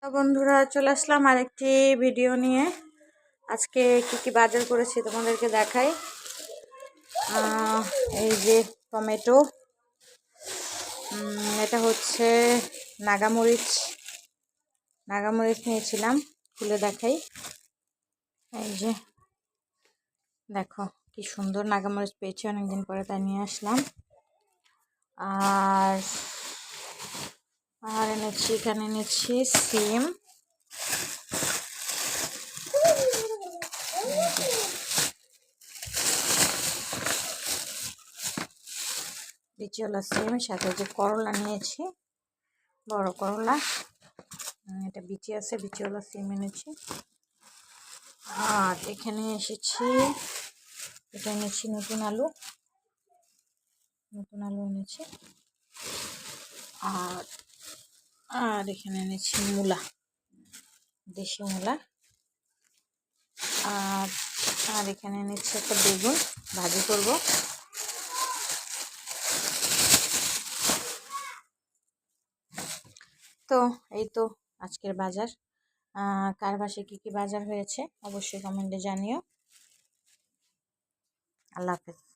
তো বন্ধুরা চলে আসলাম আরেকটি ভিডিও নিয়ে। আজকে কি বাজার করেছি তোমাদেরকে দেখাই। এই যে টমেটো, এটা হচ্ছে নাগামরিচ নিয়েছিলাম, খুলে দেখাই। এই যে দেখো কি সুন্দর নাগামরিচ পেয়েছি অনেকদিন পরে, তাই নিয়ে আসলাম। আর এখানে এনেছি সিম, বিচিওয়ালা সিম, সাথে যে করলা নিয়েছি, বড় করলা, এটা বিচি আছে, বিচিওয়ালা সিম এনেছি। আর এখানে এটা এনেছি নতুন আলু এনেছি। আর এখানে এনেছি মূলা, দেশি মূলা। আর এখানে এনেছি একটা বেগুন, ভাজি করব। তো এই তো আজকের বাজার। কার বাসায় কি বাজার হয়েছে অবশ্যই কমেন্টে জানিও। আল্লাহ হাফেজ।